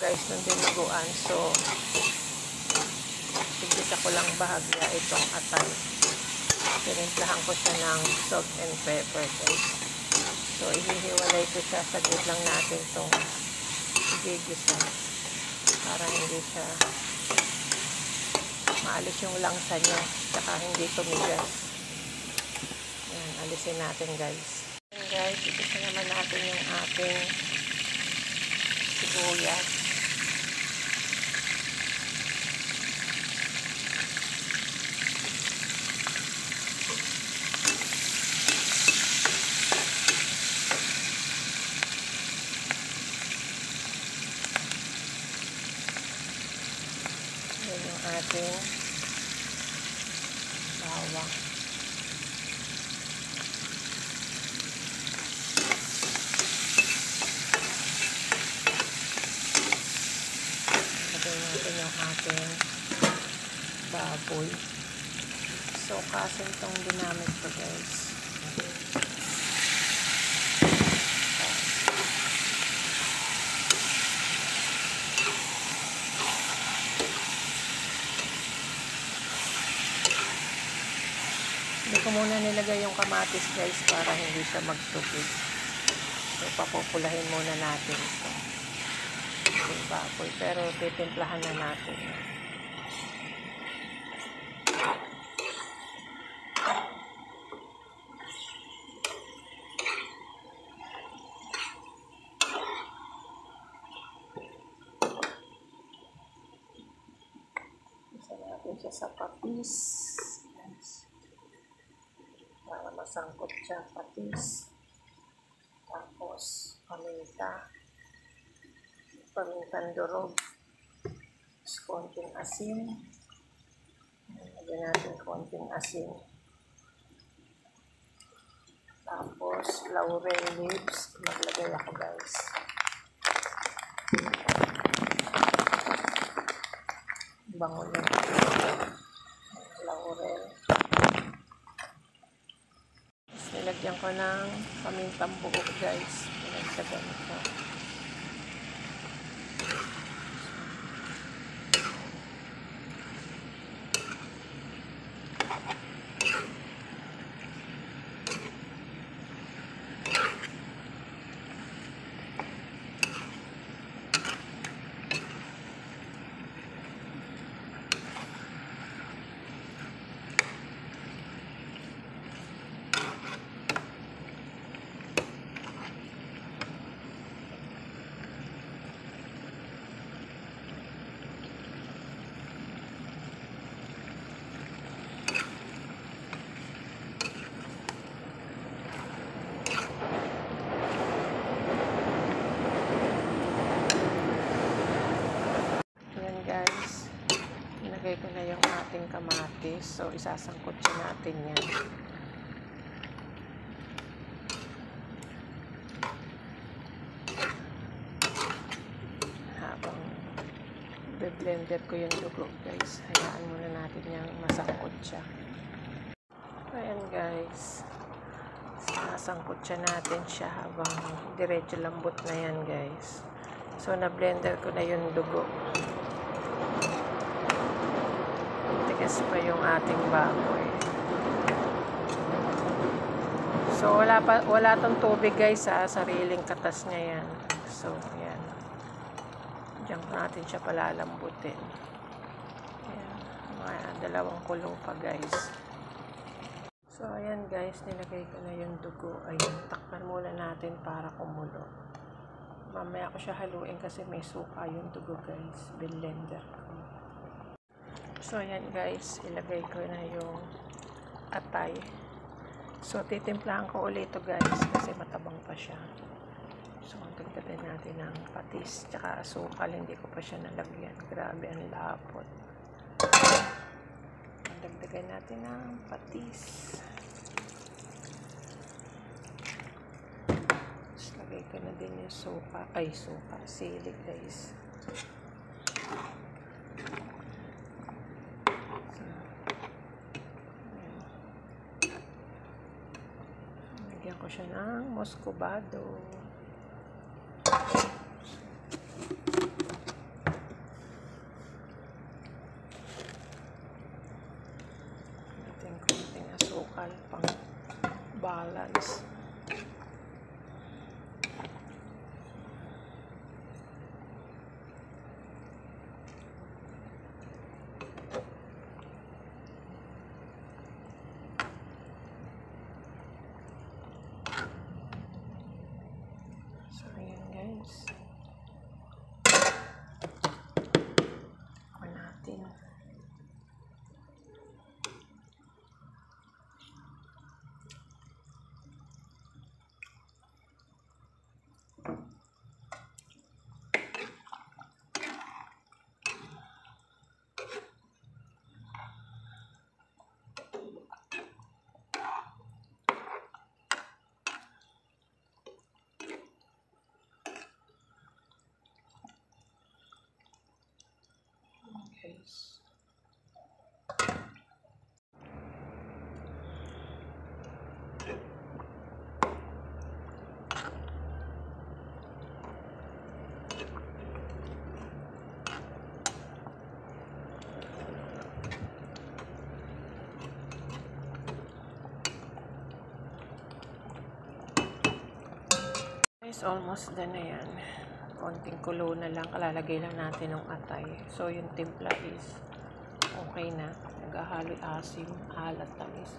guys ng dinuguan. So, tigisa ko lang bahagya itong atay. Tinimplahan ko siya ng salt and pepper guys. So, ihihiwalay ko siya. Saglit lang natin itong igigisa para hindi siya maalis yung langsa niya tsaka hindi tumigas. Yan, alisin natin guys. Yan guys, igisa naman natin yung ating sibuyas. Yan yung ating bawang. Lagay natin yung ating baboy. So, kasin itong ginamit ko guys. Hindi ko muna nilagay yung kamatis guys para hindi siya magsugid. So, papupulahin muna natin ito. Yung baboy. Pero, titimplahan na natin. Isa natin siya sa patis. Para masangkot siya, patis. Tapos, pamintang durog. Tapos, konting asin. Lagyan natin konting asin. Tapos, laurel leaves. Maglagay ako guys. Bango na. Laurel. Tapos, nilagyan ko ng pamintang buo guys. Pinagsagan ko. Ilagay ko na yung ating kamatis. So, isasangkot siya natin yan. Habang blender ko yung dugo, guys. Hayaan muna natin yung masangkot siya. Ayan, guys. Sinasangkot siya natin siya habang diretso lambot na yan, guys. So, na-blender ko na yung dugo. Tigas pa yung ating baboy. So, wala tong tubig guys ha. Sariling katas niya yan. So, yan. Diyan natin siya palalambutin. Ayan. Mga 2 kulo pa guys. So, ayan guys. Nilagay ko na yung dugo. Ayan. Takpan muna natin para kumulo. Mamaya ko siya haluin kasi may suka yung dugo guys. Blender ko. So, ayan guys, ilagay ko na yung atay. So, titimplahan ko ulit ito guys kasi matabang pa siya. So, dagdagan natin ng patis tsaka asukal. Hindi ko pa siya nalagyan. Grabe, ang lapot. Dagdagan natin ng patis. Tapos, lagay ko na din yung suka. Sili guys. Lagyan ko siya ng muscovado. guys. So, ayan guys. Ako natin. Guys. Guys, almost done na yan. Konting kulo na lang. Kalalagay lang natin ng atay. So, yung timpla is okay na. Naghahalo asim, alat, tamis.